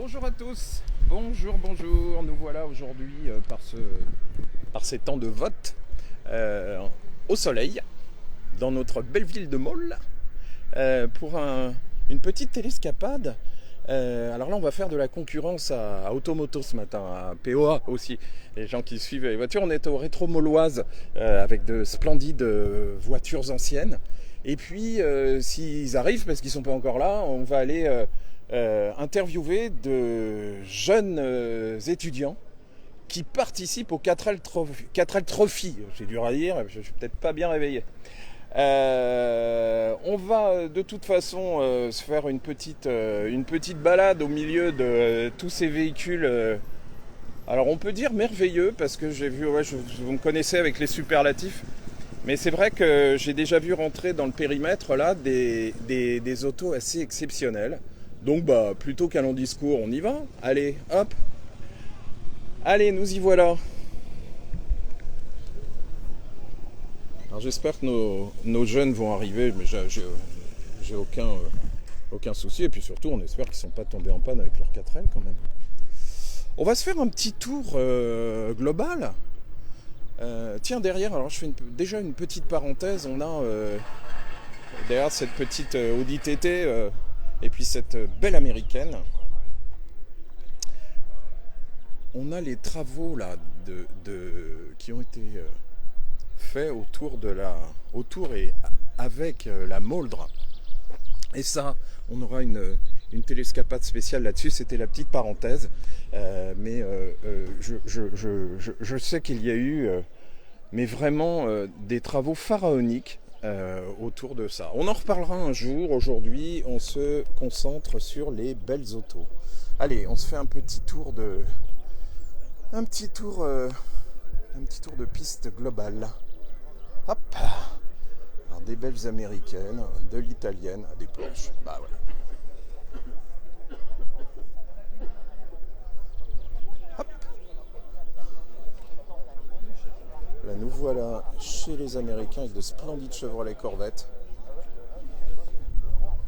Bonjour à tous, bonjour, nous voilà aujourd'hui par ces temps de vote au soleil dans notre belle ville de Maule pour une petite télescapade. Alors là on va faire de la concurrence à Automoto ce matin, à POA aussi, les gens qui suivent les voitures. On est au Rétro Mauloise avec de splendides voitures anciennes. Et puis s'ils arrivent, parce qu'ils ne sont pas encore là, on va aller interviewer de jeunes étudiants qui participent au 4L Trophy. J'ai dû dire, je ne suis peut-être pas bien réveillé. On va de toute façon se faire une petite balade au milieu de tous ces véhicules. Alors on peut dire merveilleux parce que j'ai vu, vous me connaissez avec les superlatifs, mais c'est vrai que j'ai déjà vu rentrer dans le périmètre là des autos assez exceptionnelles. Donc plutôt qu'un long discours, on y va. Allez, hop. Allez, nous y voilà. Alors j'espère que nos jeunes vont arriver, mais j'ai aucun souci. Et puis surtout, on espère qu'ils ne sont pas tombés en panne avec leur 4L quand même. On va se faire un petit tour global. Tiens, derrière, alors je fais déjà une petite parenthèse. On a derrière cette petite Audi TT et puis cette belle américaine. On a les travaux là qui ont été faits autour et avec la Mauldre. Et ça, on aura une télescapade spéciale là-dessus. C'était la petite parenthèse. Mais je sais qu'il y a eu mais vraiment des travaux pharaoniques autour de ça. On en reparlera un jour. Aujourd'hui, on se concentre sur les belles autos. Allez, on se fait un petit tour de piste globale. Hop. Alors, des belles américaines, de l'italienne, des Porsche. Bah voilà. Hop. Là, nous voilà chez les Américains avec de splendides Chevrolet Corvette.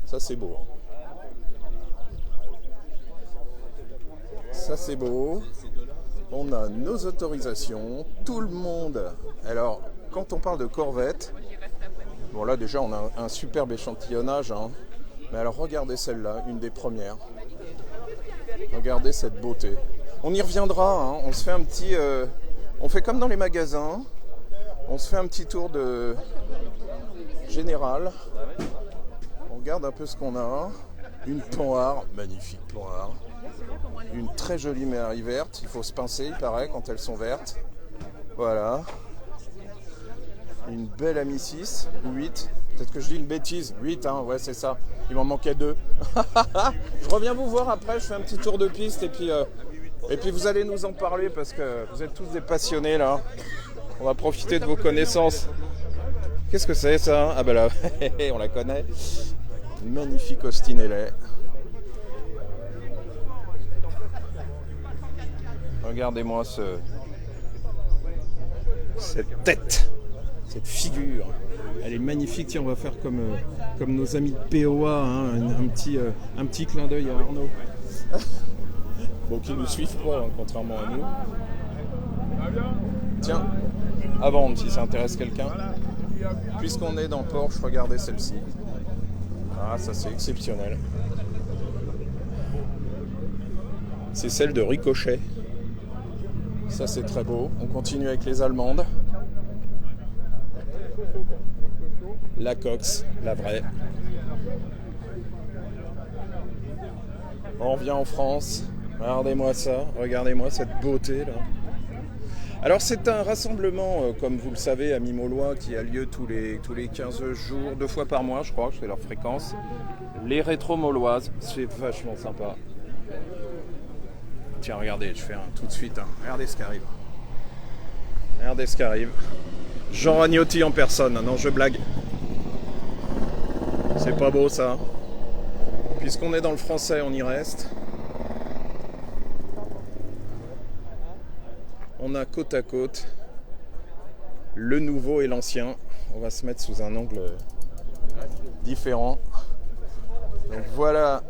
Ça, c'est beau. Ça, c'est beau. On a nos autorisations. Tout le monde. Alors, quand on parle de Corvette, bon là, déjà, on a un superbe échantillonnage. Hein. Mais alors, regardez celle-là, une des premières. Regardez cette beauté. On y reviendra. Hein. On se fait un petit... on fait comme dans les magasins. On se fait un petit tour de général. On regarde un peu ce qu'on a. Une Panhard, magnifique Panhard. Une très jolie Méhari verte. Il faut se pincer, il paraît, quand elles sont vertes. Voilà. Une belle Ami 6 ou 8. Peut-être que je dis une bêtise. 8, hein, ouais, c'est ça. Il m'en manquait 2. Je reviens vous voir après. Je fais un petit tour de piste et puis vous allez nous en parler parce que vous êtes tous des passionnés là. On va profiter de vos connaissances. Qu'est-ce que c'est ça? Ah ben là, on la connaît. Magnifique Austin Ailey. Regardez-moi cette tête, cette figure. Elle est magnifique. Tiens, on va faire comme nos amis de POA, hein, un petit clin d'œil à Arnaud. Bon, qui ne nous suivent pas, hein, contrairement à nous. Tiens, à vendre si ça intéresse quelqu'un. Puisqu'on est dans Porsche, regardez celle-ci. Ah, ça c'est exceptionnel. C'est celle de Ricochet. Ça c'est très beau. On continue avec les Allemandes. La Cox, la vraie. On revient en France. Regardez-moi ça. Regardez-moi cette beauté là. Alors c'est un rassemblement, comme vous le savez, à Mimaulois, qui a lieu tous les 15 jours, 2 fois par mois je crois, c'est leur fréquence. Les Rétro Mauloises, c'est vachement sympa. Tiens, regardez, je fais un tout de suite. Hein. Regardez ce qui arrive. Regardez ce qui arrive. Jean Ragnotti en personne. Non, je blague. C'est pas beau ça. Puisqu'on est dans le français, on y reste. On a côte à côte le nouveau et l'ancien. On va se mettre sous un angle différent. Donc voilà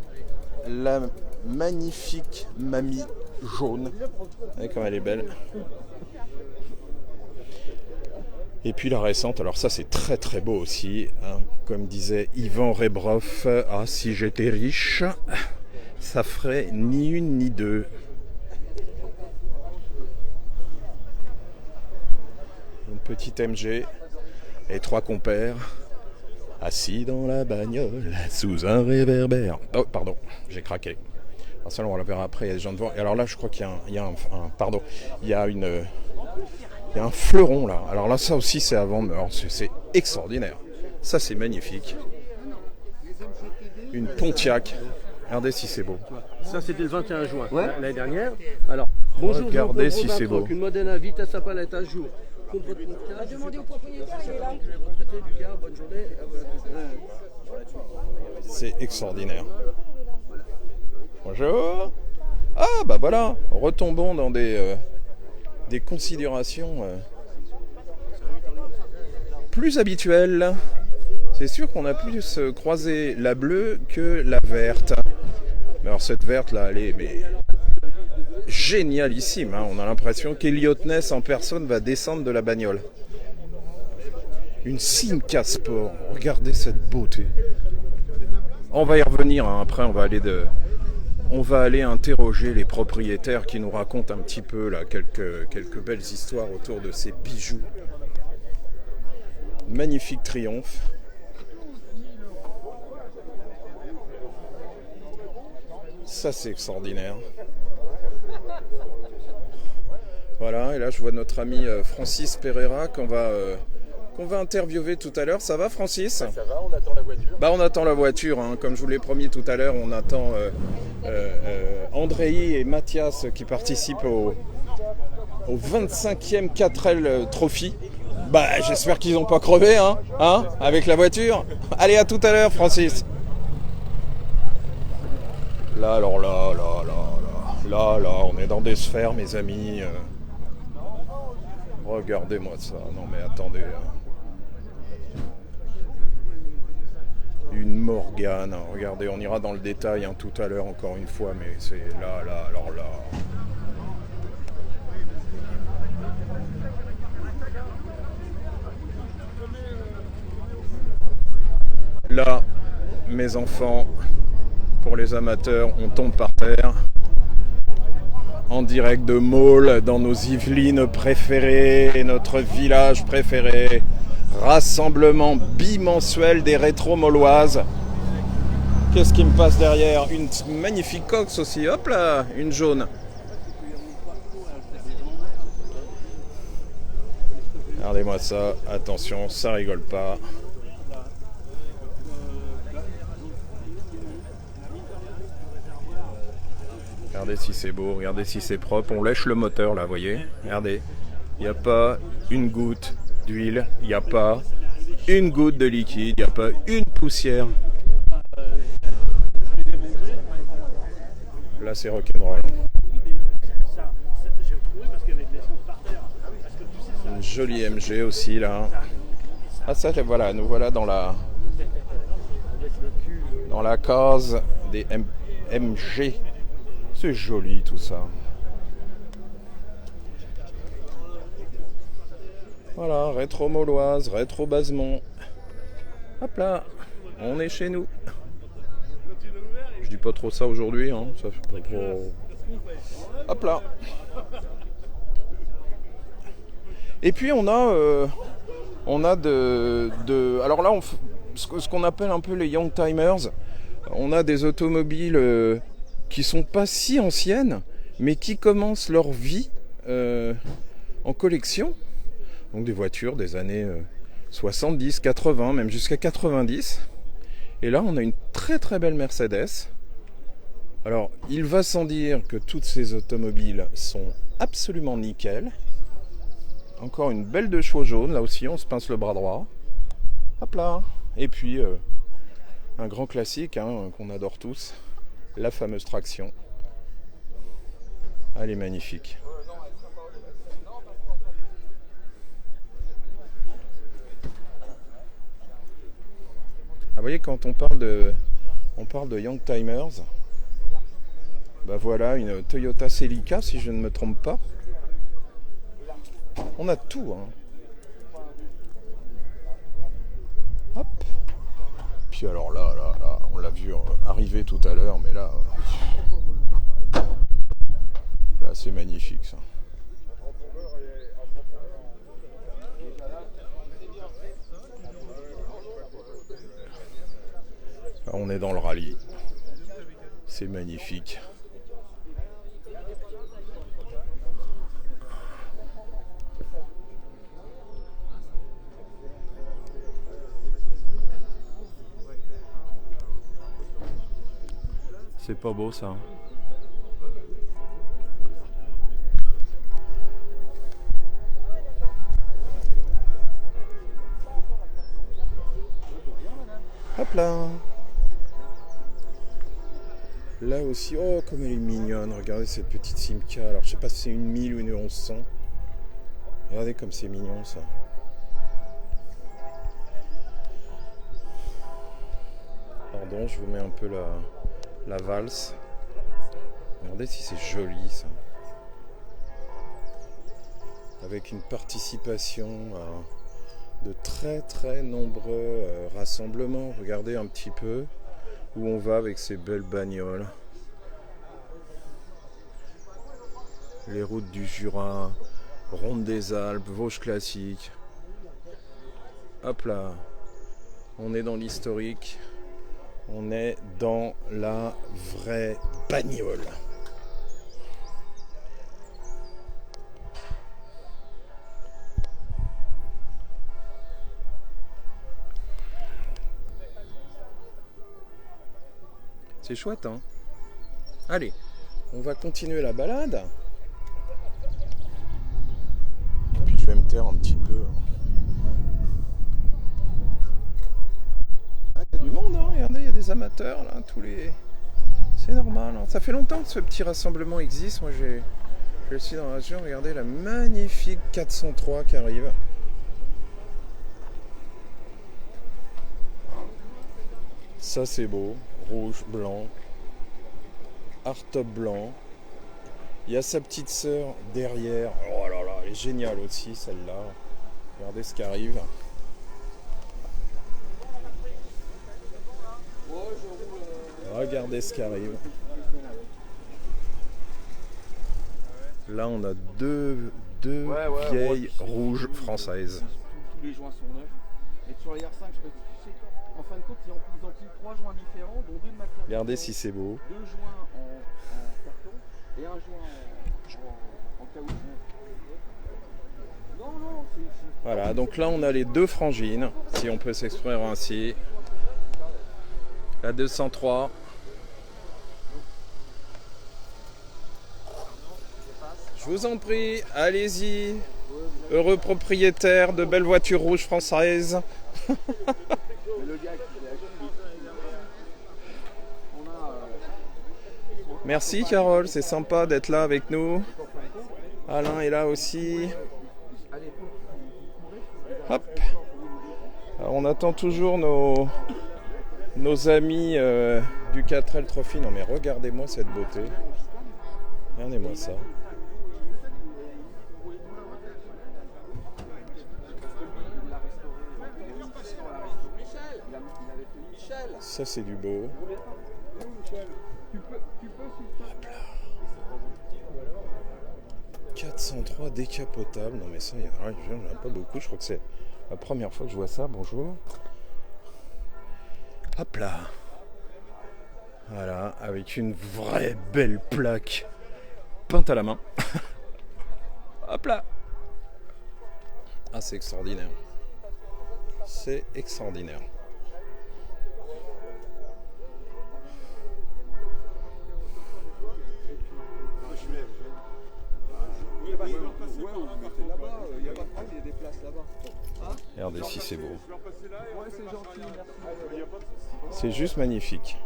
la magnifique mamie jaune. Regardez comme elle est belle. Et puis la récente, alors ça c'est très très beau aussi, hein. Comme disait Ivan Rebrov, ah si j'étais riche, ça ferait ni une ni deux. Une petite MG et 3 compères assis dans la bagnole sous un réverbère. Oh pardon, j'ai craqué. Alors ça on la verra après, il y a des gens devant. Et alors là je crois qu'il y a un fleuron là. Alors là ça aussi c'est à vendre, alors c'est extraordinaire. Ça c'est magnifique. Une Pontiac. Regardez si c'est beau. Ça c'était le 21 juin l'année dernière. Alors bonjour, regardez si c'est beau. Une Modena vitesse à palette à jour. Demandez au propriétaire, il est là. Bonne journée. C'est extraordinaire. Bonjour. Ah bah voilà, retombons dans des considérations plus habituelles. C'est sûr qu'on a plus croisé la bleue que la verte. Mais alors cette verte là, elle est génialissime, hein. On a l'impression qu'Elliot Ness en personne va descendre de la bagnole. Une Simca Sport, regardez cette beauté. On va y revenir, hein. Après on va aller interroger les propriétaires qui nous racontent un petit peu là, quelques belles histoires autour de ces bijoux. Magnifique Triomphe. Ça c'est extraordinaire. Voilà, et là je vois notre ami Francis Pereira qu'on va interviewer tout à l'heure. Ça va Francis ? Ça va, on attend la voiture. Bah on attend la voiture, hein. Comme je vous l'ai promis tout à l'heure, on attend Andrei et Mathias qui participent au 25e 4L Trophy. Bah j'espère qu'ils n'ont pas crevé, hein, avec la voiture. Allez, à tout à l'heure Francis. Là, alors là, on est dans des sphères, mes amis. Regardez-moi ça. Non, mais attendez. Une Morgane. Regardez, on ira dans le détail tout à l'heure, encore une fois, mais c'est là, alors là. Là, mes enfants. Pour les amateurs, on tombe par terre. En direct de Maule, dans nos Yvelines préférées et notre village préféré. Rassemblement bimensuel des rétro-mauloises. Qu'est-ce qui me passe derrière ? Une magnifique cox aussi. Hop là, une jaune. Regardez-moi ça. Attention, ça rigole pas. Regardez si c'est beau, regardez si c'est propre. On lèche le moteur là, vous voyez. Regardez. Il n'y a pas une goutte d'huile. Il n'y a pas une goutte de liquide. Il n'y a pas une poussière. Là, c'est rock'n'roll. Une jolie MG aussi là. Ah ça, voilà, nous voilà dans la case des MG. C'est joli tout ça. Voilà, rétro-mauloise, rétro-Basemont. Hop là, on est chez nous. Je dis pas trop ça aujourd'hui, hein. Ça fait pas trop... Hop là. Et puis on a alors là, ce qu'on appelle un peu les young timers. On a des automobiles qui sont pas si anciennes, mais qui commencent leur vie en collection. Donc des voitures des années 70, 80, même jusqu'à 90. Et là, on a une très très belle Mercedes. Alors, il va sans dire que toutes ces automobiles sont absolument nickel. Encore une belle de chevaux jaune, là aussi, on se pince le bras droit. Hop là. Et puis, un grand classique qu'on adore tous. La fameuse traction. Elle est magnifique. Ah, vous voyez, quand on parle de Young Timers, Bah voilà, une Toyota Celica si je ne me trompe pas. On a tout, hein. Hop. Puis alors là, on l'a vu arriver tout à l'heure, mais là c'est magnifique ça. Là, on est dans le rallye. C'est magnifique. C'est pas beau ça. Hop là. Là aussi, oh comme elle est mignonne. Regardez cette petite Simca. Alors je sais pas si c'est une 1000 ou une 1100. Regardez comme c'est mignon ça. Pardon, je vous mets un peu la valse. Regardez si c'est joli ça. Avec une participation de très très nombreux rassemblements. Regardez un petit peu où on va avec ces belles bagnoles. Les routes du Jura, Ronde des Alpes, Vosges classique. Hop là, on est dans l'historique. On est dans la vraie bagnole. C'est chouette, hein? Allez, on va continuer la balade. Et puis je vais me taire un petit peu. Il y a du monde, hein? Regardez, il y a des amateurs là, tous les. C'est normal. Hein. Ça fait longtemps que ce petit rassemblement existe. Moi, je suis dans la région. Regardez la magnifique 403 qui arrive. Ça, c'est beau. Rouge, blanc. Hardtop blanc. Il y a sa petite sœur derrière. Oh là là, elle est géniale aussi celle-là. Regardez ce qui arrive. Regardez ce qui arrive. Là, on a deux vieilles rouges françaises. Tous les joints sont neufs. Et sur les R5, je sais pas si tu sais, en fin de compte, ils ont pris 3 joints différents, dont 2 de matière. Regardez si c'est beau. 2 joints en carton et un joint en caoutchouc. Non, c'est... Voilà, donc là, on a les deux frangines, si on peut s'exprimer ainsi. La 203. Je vous en prie, allez-y. Heureux propriétaire de belles voitures rouges françaises. Merci Carole, c'est sympa d'être là avec nous. Alain est là aussi. Hop. Alors, on attend toujours nos amis du 4L Trophy. Non mais regardez-moi cette beauté. Regardez-moi ça. Ça c'est du beau. Hop là. 403 décapotable. Non mais ça, il n'y en a pas beaucoup. Je crois que c'est la première fois que je vois ça. Bonjour. Hop là. Voilà, avec une vraie belle plaque peinte à la main. Hop là. Ah, c'est extraordinaire. C'est extraordinaire. Regardez si c'est beau. C'est juste magnifique.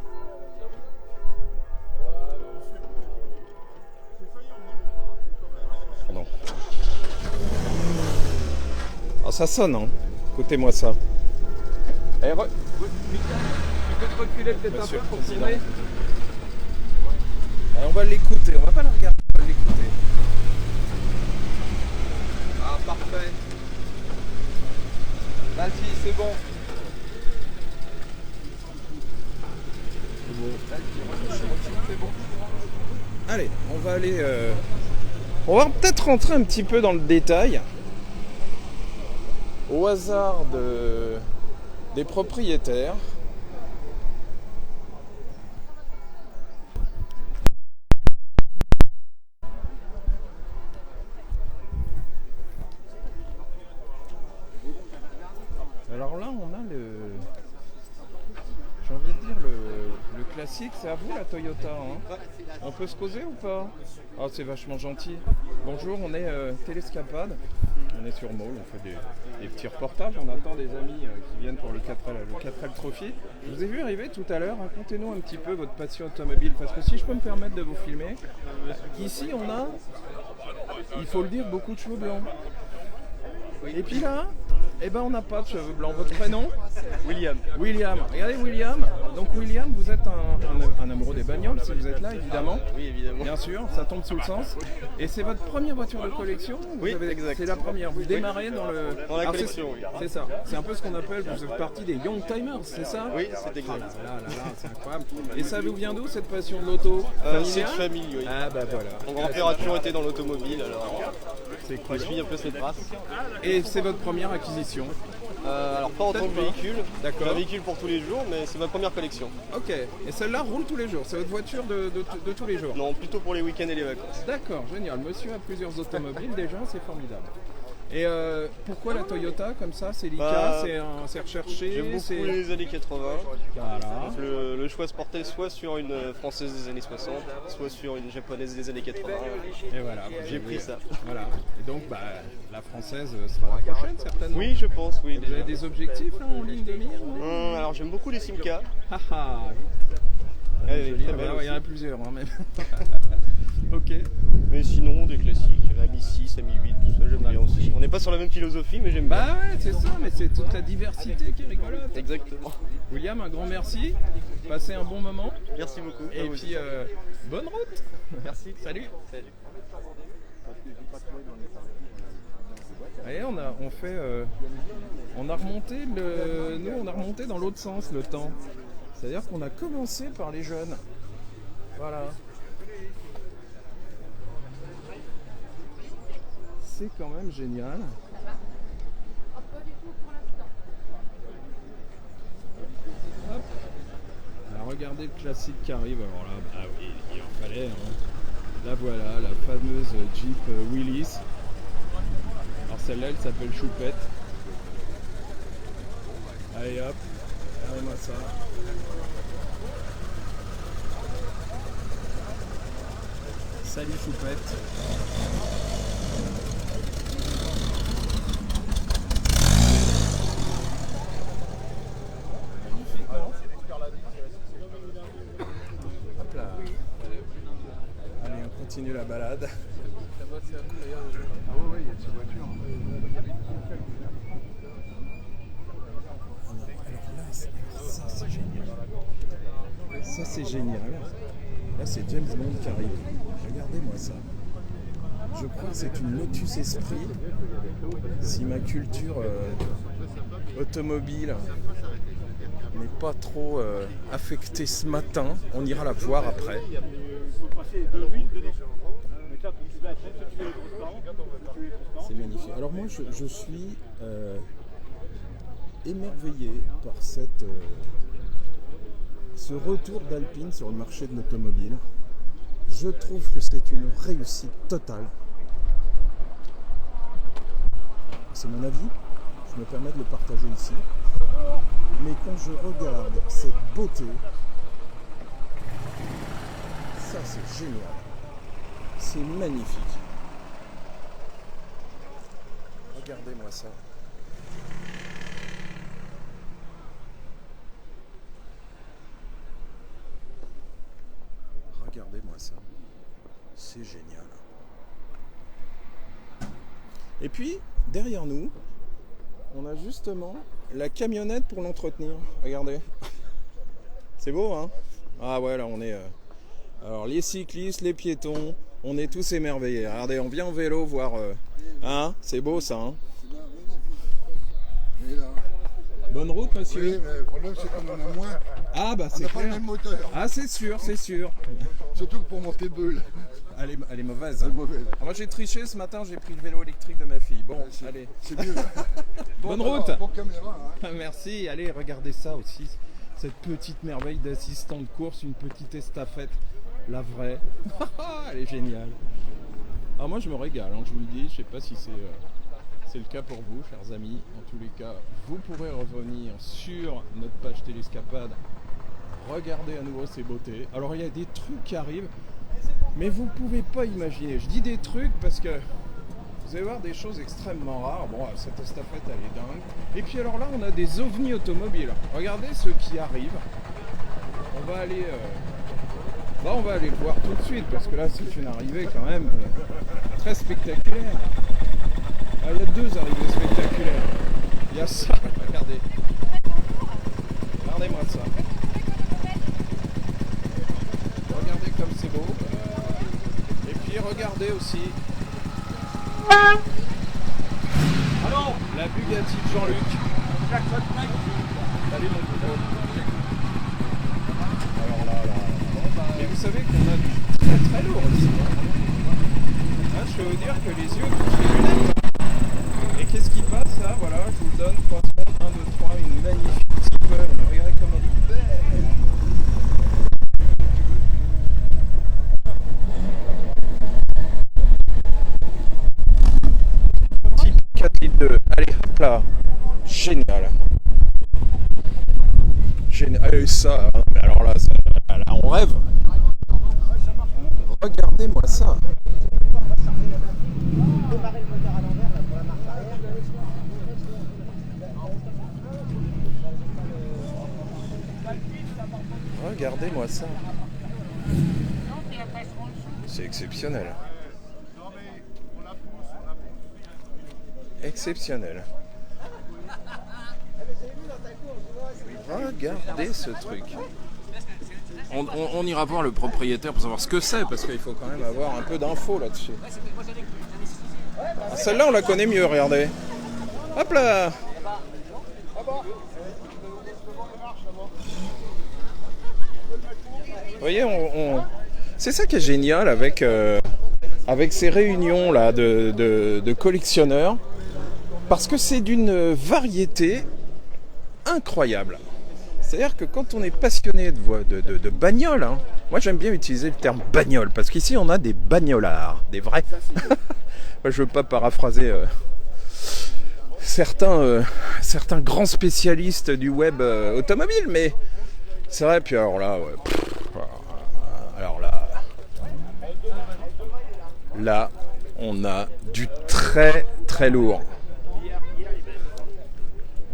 Pardon. Ah, ça sonne, hein. Écoutez-moi ça. Tu peux te reculer peut-être un peu pour tourner. Et on va l'écouter, on va pas la regarder, on va l'écouter. Ah, parfait. Vas-y, c'est bon. C'est bon. Allez, on va aller... On va peut-être rentrer un petit peu dans le détail. Au hasard des propriétaires. Alors là, on a j'ai envie de dire le classique, c'est à vous la Toyota. Hein. On peut se causer ou pas? Ah, c'est vachement gentil. Bonjour, on est Télescapade. On est sur Maul, on fait des petits reportages. On attend des amis qui viennent pour le 4L Trophy. Je vous ai vu arriver tout à l'heure. Racontez-nous un petit peu votre passion automobile. Parce que si je peux me permettre de vous filmer, ici on a, il faut le dire, beaucoup de cheveux blancs. Et puis là, eh ben on n'a pas de cheveux blancs. Votre prénom? William. William. Regardez William. Donc William, vous êtes un amoureux des bagnoles si vous êtes là, évidemment. Oui, évidemment. Bien sûr, ça tombe sous le sens. Et c'est votre première voiture de collection? Oui, exact. C'est la première. Vous démarrez dans la collection, oui. C'est ça. C'est un peu ce qu'on appelle, vous faites partie des Young Timers, c'est ça? Oui, c'est exact. Là, c'est incroyable. Et ça vous vient d'où cette passion de l'auto? C'est de famille, oui. Ah bah voilà. Mon grand-père a toujours été dans l'automobile, alors c'est cool. je suis un peu cette trace. Et c'est votre première acquisition? Alors pas en tant que véhicule, d'accord. J'ai un véhicule pour tous les jours, mais c'est ma première collection. Ok, et celle-là roule tous les jours, c'est votre voiture de tous les jours? Non, plutôt pour les week-ends et les vacances. D'accord, génial, monsieur a plusieurs automobiles déjà, c'est formidable. Et pourquoi la Toyota comme ça? C'est l'ICA, c'est recherché? J'aime beaucoup les années 80. Voilà. Donc le choix se portait soit sur une française des années 60, soit sur une japonaise des années 80. Et voilà, j'ai pris ça. Voilà. Et donc la française sera la prochaine certainement? Oui, je pense, oui. Vous avez des objectifs là, en ligne de mire? Alors j'aime beaucoup les Simca. Haha. Il y en a plusieurs hein, même. Ok. Mais sinon, des classiques. AMI 6, AMI 8, tout ça, j'aime bien aussi. On n'est pas sur la même philosophie, mais j'aime bien. Bah ouais, c'est ça, mais c'est toute la diversité qui est rigolote. Exactement. William, un grand merci. Passez un bon moment. Merci beaucoup. Et puis, bonne route. Merci. Salut. Salut. Allez, on a remonté dans l'autre sens le temps. C'est-à-dire qu'on a commencé par les jeunes. Voilà. C'est quand même génial. Hop. Alors regardez le classique qui arrive. Alors là, bah oui, il en fallait. Hein. Là voilà, la fameuse Jeep Willys. Alors celle-là, elle s'appelle Choupette. Allez hop, regardez-moi ça. Salut Choupette. Hop là. Allez, on continue la balade. Ah ouais, il y a de ces voitures. Alors là, ça c'est génial. Ça c'est génial. Là c'est James Bond qui arrive. Regardez-moi ça. Je crois que c'est une Lotus Esprit. Si ma culture automobile n'est pas trop affectée ce matin, on ira la voir après. C'est magnifique. Alors moi je suis émerveillé par ce retour d'Alpine sur le marché de l'automobile. Je trouve que c'est une réussite totale. C'est mon avis, je me permets de le partager ici. Mais quand je regarde cette beauté, ça c'est génial. C'est magnifique. Regardez-moi ça. Regardez-moi ça. C'est génial. Et puis, derrière nous, on a justement la camionnette pour l'entretenir. Regardez. C'est beau, hein? Ah ouais, là, on est Alors les cyclistes, les piétons, on est tous émerveillés. Regardez, on vient en vélo voir... Hein, c'est beau ça, hein. Bonne route, monsieur. Oui, mais le problème c'est qu'on en a moins. Ah bah On c'est n'a pas le clair. même moteur. Ah c'est sûr, c'est sûr. Surtout que pour monter Beul. Elle est mauvaise. Hein. C'est mauvais. Ah, moi j'ai triché ce matin, j'ai pris le vélo électrique de ma fille. Bon, allez. C'est mieux. Bonne alors, route. bonne caméra. Hein. Merci, allez, regardez ça aussi. Cette petite merveille d'assistant de course, une petite estafette. La vraie. Elle est géniale. Ah moi je me régale, hein, je vous le dis, je sais pas si c'est le cas pour vous, chers amis. En tous les cas, vous pourrez revenir sur notre page Télescapade, regarder à nouveau ces beautés. Alors il y a des trucs qui arrivent, mais vous pouvez pas imaginer. Je dis des trucs parce que vous allez voir des choses extrêmement rares. Bon, cette estafette elle est dingue. Et puis alors là, on a des ovnis automobiles. Regardez ceux qui arrivent. On va aller le voir tout de suite parce que là c'est une arrivée quand même très spectaculaire. Ah, il y a deux arrivées spectaculaires. Il y a ça, regardez. Regardez-moi ça. Regardez comme c'est beau. Et puis regardez aussi. La Bugatti de Jean-Luc. Salut mon poteau. Alors là. Mais vous savez qu'on a du très très lourd ici. Hein, je peux vous dire que les yeux touchent les lunettes. Et qu'est-ce qui passe là? Voilà, je vous le donne 3 secondes, 1, 2, 3, une magnifique Tipper. Regardez comme elle est belle. Type 4 litres 2. Allez, hop là. Génial. Et ça, hein, mais alors là, là, on rêve. Regardez-moi ça. Regardez-moi ça. C'est exceptionnel. Exceptionnel. Regardez ce truc. On ira voir le propriétaire pour savoir ce que c'est, parce qu'il faut quand même avoir un peu d'infos là-dessus. Ah, celle-là, on la connaît mieux, regardez. Hop là. Vous voyez, c'est ça qui est génial avec ces réunions là de collectionneurs, parce que c'est d'une variété incroyable. C'est-à-dire que quand on est passionné de bagnole, hein, moi j'aime bien utiliser le terme bagnole, parce qu'ici on a des bagnolards, des vrais. Moi je veux pas paraphraser certains grands spécialistes du web automobile, mais c'est vrai. Puis alors là, ouais, là on a du très très lourd.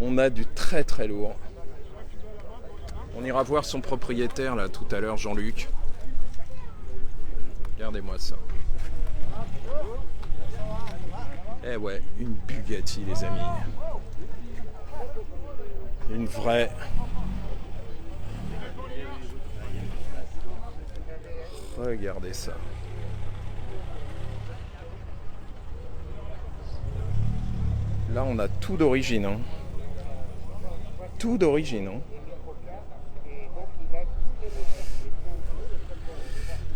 On a du très très lourd. On ira voir son propriétaire là tout à l'heure, Jean-Luc. Regardez-moi ça. Eh ouais, une Bugatti les amis. Une vraie. Regardez ça. Là on a tout d'origine. Hein. Tout d'origine. Hein.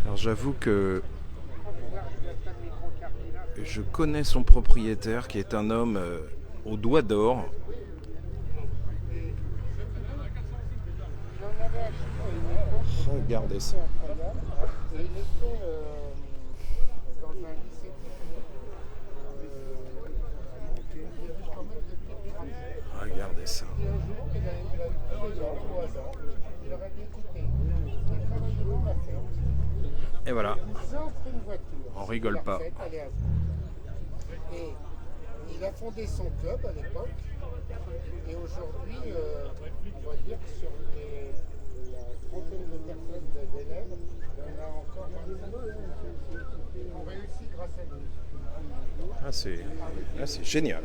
Alors j'avoue que je connais son propriétaire qui est un homme au doigt d'or. Regardez ça. Regardez ça. Et voilà. On rigole pas. Et il a fondé son club à l'époque. Et aujourd'hui, on va dire que sur la trentaine de personnes d'élèves, on a encore on réussit grâce à lui. C'est génial.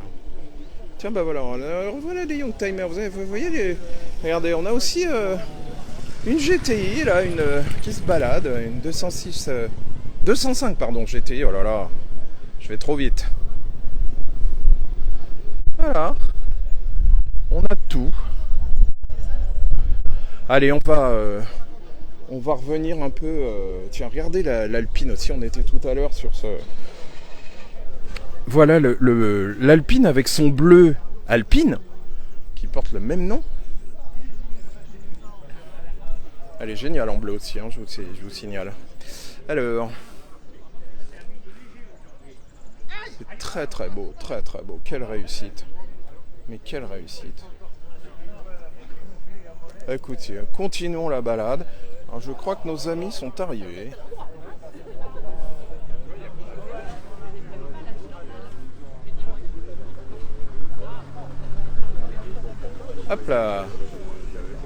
Tiens, bah voilà, voilà des Youngtimers. Vous voyez, regardez, on a aussi Une GTI là, qui se balade, une 206, 205 pardon GTI, oh là là, je vais trop vite. Voilà, on a tout. Allez, on va revenir un peu. Tiens, regardez l'Alpine aussi, on était tout à l'heure sur ce. Voilà l'Alpine avec son bleu Alpine, qui porte le même nom. Elle est géniale en bleu aussi, hein, je vous signale. Alors, c'est très très beau, très très beau. Quelle réussite. Mais quelle réussite. Écoutez, continuons la balade. Alors, je crois que nos amis sont arrivés. Hop là.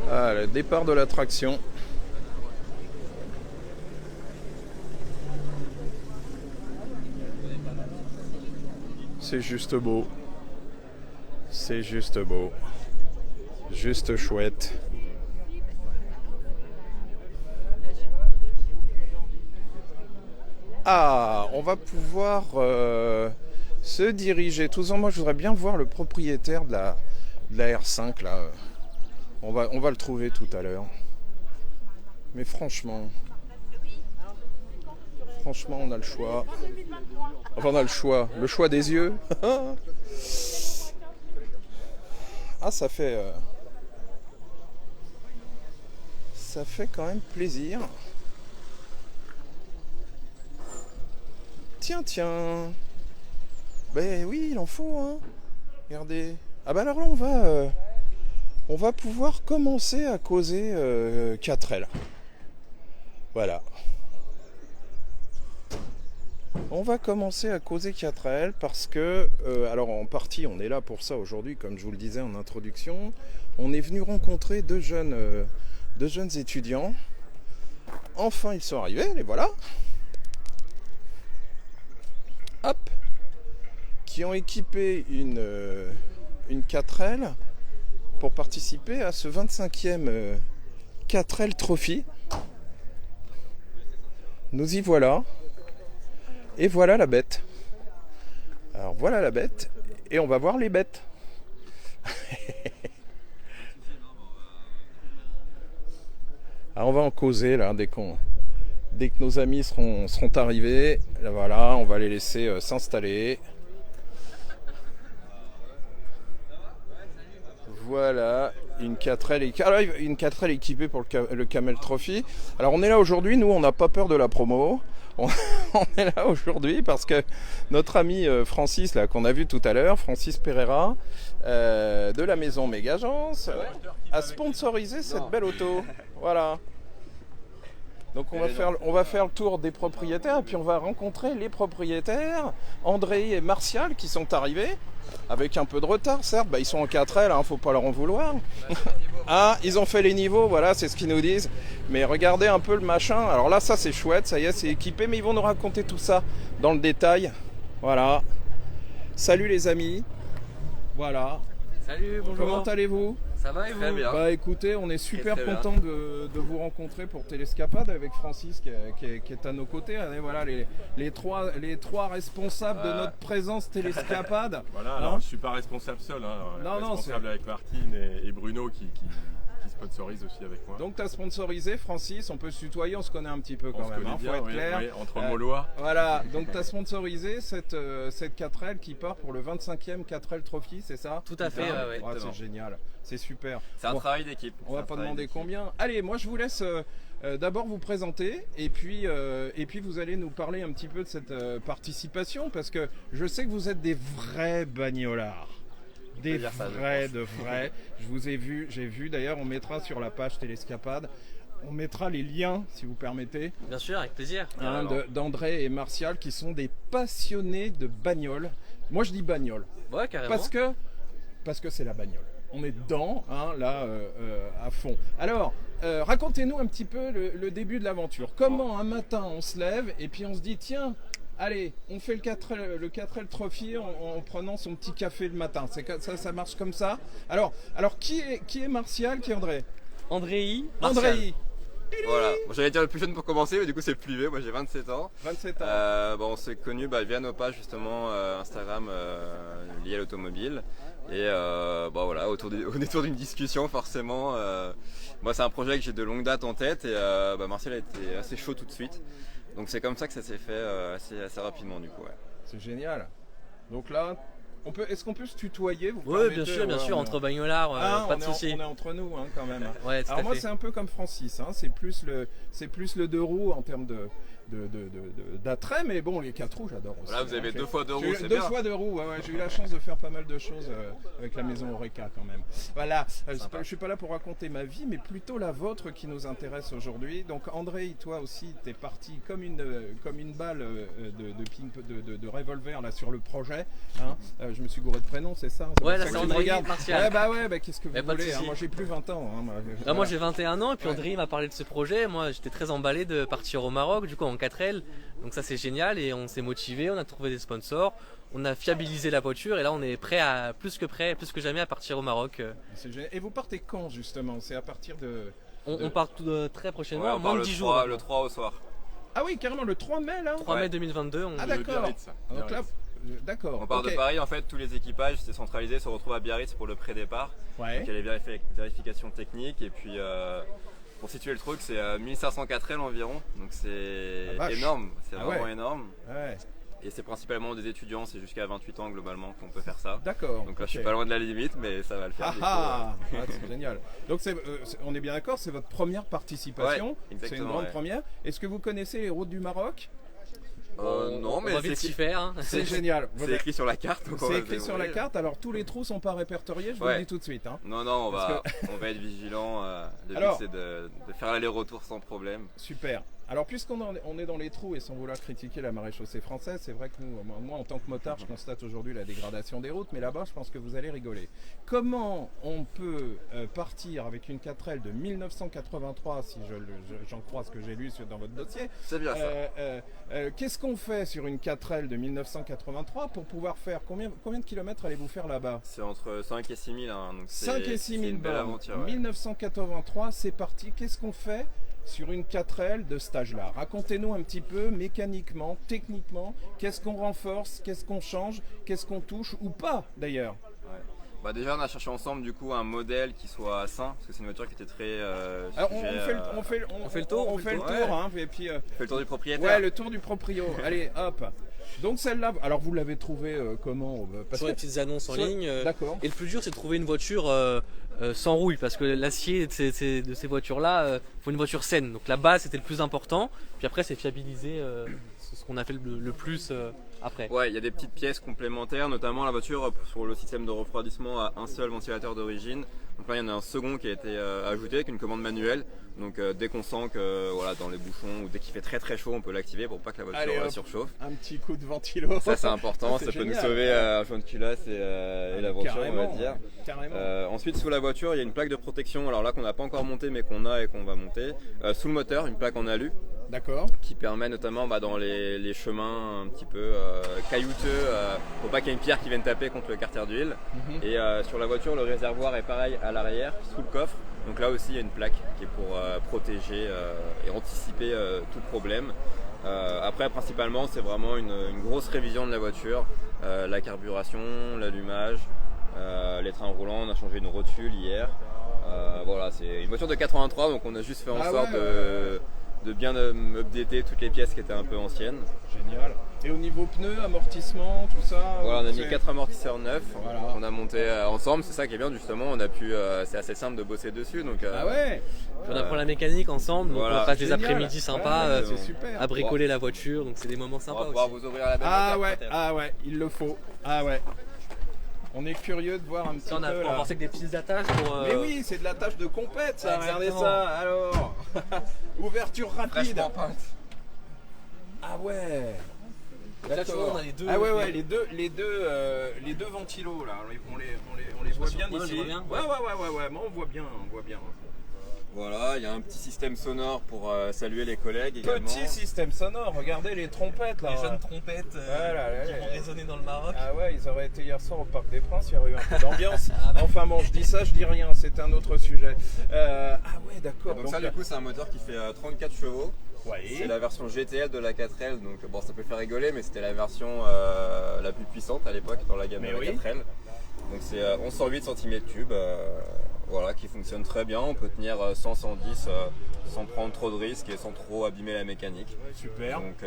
Ah, le départ de l'attraction. C'est juste beau. C'est juste beau. Juste chouette. Ah, on va pouvoir se diriger. Tous en moi, je voudrais bien voir le propriétaire de la R5 là. On va le trouver tout à l'heure. Mais franchement, on a le choix. Enfin, on a le choix des yeux. Ah, ça fait quand même plaisir. Tiens. Ben oui, il en faut, hein. Regardez. Ah ben alors là, on va pouvoir commencer à causer 4L. Voilà. On va commencer à causer 4L parce que, alors en partie on est là pour ça aujourd'hui, comme je vous le disais en introduction. On est venu rencontrer deux jeunes étudiants. Enfin ils sont arrivés, les voilà. Hop. Qui ont équipé une 4L pour participer à ce 25e 4L Trophy. Nous y voilà. Et voilà la bête. Alors voilà la bête. Et on va voir les bêtes. Alors on va en causer là dès que nos amis seront arrivés. Là, voilà, on va les laisser s'installer. Voilà, une 4L équipée pour le Camel Trophy. Alors on est là aujourd'hui, nous on n'a pas peur de la promo. On est là aujourd'hui parce que notre ami Francis, là qu'on a vu tout à l'heure, Francis Pereira, de la maison Mégagence, a sponsorisé cette belle auto. Voilà. Donc on va faire le tour des propriétaires et puis on va rencontrer les propriétaires, André et Martial, qui sont arrivés avec un peu de retard, certes. Ils sont en 4L, hein, faut pas leur en vouloir. Ah, ils ont fait les niveaux, voilà, c'est ce qu'ils nous disent. Mais regardez un peu le machin. Alors là, ça c'est chouette, ça y est, c'est équipé, mais ils vont nous raconter tout ça dans le détail. Voilà. Salut les amis. Voilà. Salut, bonjour. Comment allez-vous ? Ça va et vous ? Très bien. Bah écoutez, on est super content de vous rencontrer pour Télescapade avec Francis qui est à nos côtés. Et voilà les trois responsables de notre présence Télescapade. Voilà, alors je suis pas responsable seul, hein, responsable avec Martine et Bruno qui sponsorise aussi avec moi. Donc tu as sponsorisé Francis, on peut se tutoyer, on se connaît un petit peu quand même, bien, faut être clair. Oui, entre Maulois. Voilà, donc tu as sponsorisé cette 4L qui part pour le 25e 4L Trophy, c'est ça ? Tout à fait, ouais, c'est génial, c'est super. C'est un travail d'équipe. On va pas demander combien. Allez, moi je vous laisse d'abord vous présenter et puis vous allez nous parler un petit peu de cette participation parce que je sais que vous êtes des vrais bagnolards. Des vrais, de vrais. Je vous ai vu, j'ai vu d'ailleurs, on mettra sur la page Télescapade, on mettra les liens si vous permettez. Bien sûr, avec plaisir. D'André et Martial qui sont des passionnés de bagnole. Moi je dis bagnole. Ouais, carrément. Parce que c'est la bagnole. On est dedans, hein, là, à fond. Alors, racontez-nous un petit peu le début de l'aventure. Comment un matin on se lève et puis on se dit tiens, allez, on fait le 4L Trophy en prenant son petit café le matin. Ça marche comme ça. Alors qui est Martial, qui est André ? Andréi. Andréi. Voilà, bon, j'allais dire le plus jeune pour commencer, mais du coup c'est le plus vieux, moi j'ai 27 ans. 27 ans. Bon, on s'est connus via nos pages justement Instagram liées à l'automobile. Et bon, voilà, au détour d'une discussion forcément, moi c'est un projet que j'ai de longue date en tête et Martial a été assez chaud tout de suite. Donc c'est comme ça que ça s'est fait assez rapidement du coup. Ouais. C'est génial. Donc là, est-ce qu'on peut se tutoyer vous Oui, bien sûr, entre bagnolards, pas de soucis. On est entre nous quand même. Ouais, alors moi c'est un peu comme Francis, c'est plus le deux roues en termes d'attrait, mais bon les 4 roues j'adore aussi. Voilà, vous avez 2 fois 2 roues, c'est bien. 2 fois 2 roues, ouais, j'ai eu la chance de faire pas mal de choses avec la maison Oreca quand même. Voilà, je suis pas là pour raconter ma vie, mais plutôt la vôtre qui nous intéresse aujourd'hui. Donc André, toi aussi, t'es parti comme une balle de revolver là sur le projet. Je me suis gouré de prénom, c'est ça? Ouais, là c'est André Martial. Ouais, qu'est-ce que vous voulez, moi j'ai plus 20 ans. Moi j'ai 21 ans et puis André m'a parlé de ce projet. Moi j'étais très emballé de partir au Maroc, du coup en 4L. Donc ça c'est génial et on s'est motivé, on a trouvé des sponsors, on a fiabilisé la voiture et là on est plus que jamais à partir au Maroc. C'est génial. Et vous partez quand justement? C'est à partir de... On part très prochainement, ouais, moins de 10 jours. Le 3 au soir. Ah oui, carrément le 3 mai là? 3 mai 2022. Ah d'accord. Donc là, d'accord. On part de Paris, en fait tous les équipages, c'est centralisé, se retrouvent à Biarritz pour le pré-départ. Ouais. Donc il y a les vérifications techniques et puis pour situer le truc c'est 1504 L environ, donc c'est énorme, c'est vraiment énorme. Ouais. Et c'est principalement des étudiants, c'est jusqu'à 28 ans globalement qu'on peut faire ça. D'accord. Donc là je suis pas loin de la limite, mais ça va le faire. C'est génial. Donc on est bien d'accord, c'est votre première participation, c'est une grande première. Est-ce que vous connaissez les routes du Maroc? Non, mais on va vite s'y faire. C'est génial. C'est écrit sur la carte. C'est écrit sur la carte. Alors tous les trous sont pas répertoriés, je vous le dis tout de suite. Non, on va être vigilant. Le but c'est de faire l'aller-retour sans problème. Super. Alors puisqu'on est dans les trous et sans vouloir critiquer la maréchaussée française, c'est vrai que moi en tant que motard, je constate aujourd'hui la dégradation des routes, mais là-bas je pense que vous allez rigoler. Comment on peut partir avec une 4L de 1983, si j'en crois ce que j'ai lu dans votre dossier? C'est bien ça. Qu'est-ce qu'on fait sur une 4L de 1983 pour pouvoir faire combien de kilomètres allez-vous faire là-bas? C'est entre 5 et 6 000. 5 et 6 000 belle aventure. 1983, c'est parti. Qu'est-ce qu'on fait sur une 4L de ce âge-là? Racontez-nous un petit peu mécaniquement, techniquement, qu'est-ce qu'on renforce, qu'est-ce qu'on change, qu'est-ce qu'on touche ou pas d'ailleurs. Déjà on a cherché ensemble du coup un modèle qui soit sain, parce que c'est une voiture qui était très... Alors, on fait le tour, et puis... fait le tour du propriétaire. Ouais, le tour du proprio. Allez, hop. Donc celle-là, alors vous l'avez trouvée comment? Sur les petites annonces en ligne. D'accord. Et le plus dur c'est de trouver une voiture sans rouille, parce que l'acier de ces voitures-là, faut une voiture saine. Donc la base c'était le plus important, puis après c'est fiabiliser ce qu'on a fait le plus après. Ouais, il y a des petites pièces complémentaires, notamment la voiture sur le système de refroidissement a un seul ventilateur d'origine. Donc là il y en a un second qui a été ajouté avec une commande manuelle. Donc dès qu'on sent que dans les bouchons ou dès qu'il fait très très chaud, on peut l'activer pour pas que la voiture surchauffe. Un petit coup de ventilo. Ça c'est important, ça peut nous sauver un joint de culasse et la voiture, on va dire. Ensuite sous la voiture il y a une plaque de protection, alors là qu'on n'a pas encore monté mais qu'on a et qu'on va monter. Sous le moteur, une plaque en alu. D'accord. Qui permet notamment dans les chemins un petit peu caillouteux, pour pas qu'il y ait une pierre qui vienne taper contre le carter d'huile. Et sur la voiture, le réservoir est pareil à l'arrière, sous le coffre. Donc là aussi, il y a une plaque qui est pour protéger et anticiper tout problème. Après, principalement, c'est vraiment une grosse révision de la voiture. La carburation, l'allumage, les trains roulants, on a changé une rotule hier. Voilà, c'est une voiture de 83, donc on a juste fait en sorte de bien updater toutes les pièces qui étaient un peu anciennes. Génial. Et au niveau pneus, amortissement, tout ça? Voilà, on a mis 4 amortisseurs neufs, on a monté ensemble, c'est ça qui est bien justement, on a pu, c'est assez simple de bosser dessus. Donc, on apprend la mécanique ensemble, donc on passe des après-midi sympas super. À bricoler la voiture, donc c'est des moments sympas. On va pouvoir vous ouvrir la belle il le faut. On est curieux de voir un petit peu. On a pensé que des petites attaches pour... Mais oui, c'est de l'attache de compète ça, regardez ça, alors. Ouverture rapide. Ah ouais. Là, tu vois, on a les deux. Ah ouais, les deux ventilos là, on les voit bien ici. Ouais, moi on voit bien. Voilà, il y a un petit système sonore pour saluer les collègues également. Petit système sonore, regardez les trompettes là. Les jeunes trompettes qui vont résonner dans le Maroc. Ah ouais, ils auraient été hier soir au Parc des Princes, il y aurait eu un peu d'ambiance. Enfin bon, je dis ça, je dis rien, c'est un autre sujet. Ah ouais, d'accord. Donc ça du coup c'est un moteur qui fait 34 chevaux. Ouais. C'est la version GTL de la 4L, donc bon ça peut faire rigoler mais c'était la version la plus puissante à l'époque dans la gamme de la 4L. Donc c'est 1108 cm3, voilà, qui fonctionne très bien, on peut tenir 100-110 sans prendre trop de risques et sans trop abîmer la mécanique. Super. Donc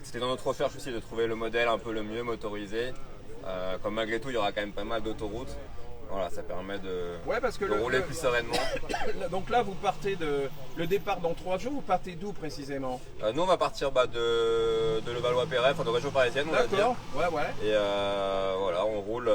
c'était dans notre recherche aussi de trouver le modèle un peu le mieux motorisé, comme malgré tout il y aura quand même pas mal d'autoroutes. Voilà, ça permet de rouler plus sereinement. Donc là, vous partez le départ dans 3 jours, vous partez d'où précisément? Nous, on va partir de Levallois-Perret, enfin de région parisienne, on va dire. D'accord, ouais. Et voilà, on roule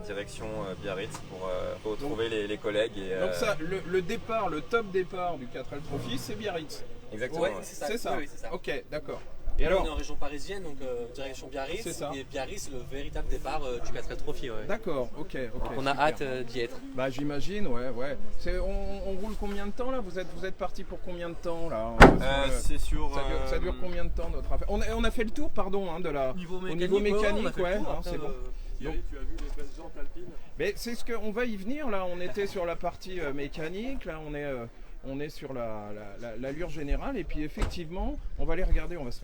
direction Biarritz pour retrouver les collègues. Et, donc ça, le départ, le top départ du 4L Trophy, c'est Biarritz. Exactement. Ouais, c'est ça. C'est ça. Oui, c'est ça. Ok, d'accord. Et alors, on est en région parisienne, donc direction Biarritz. C'est ça. Et Biarritz, c'est le véritable départ du 4L Trophy. Ouais. D'accord, ok. On a hâte d'y être. Bah j'imagine, ouais. On roule combien de temps là? Vous êtes parti pour combien de temps là? C'est sur. Ça dure combien de temps notre affaire? On a fait le tour, pardon, de la. Au niveau mécanique, ouais, c'est bon. Thierry, tu as vu les belles jantes alpines? Mais c'est ce qu'on va y venir là. On était sur la partie mécanique, là on est sur l'allure générale et puis effectivement on va aller regarder, on va se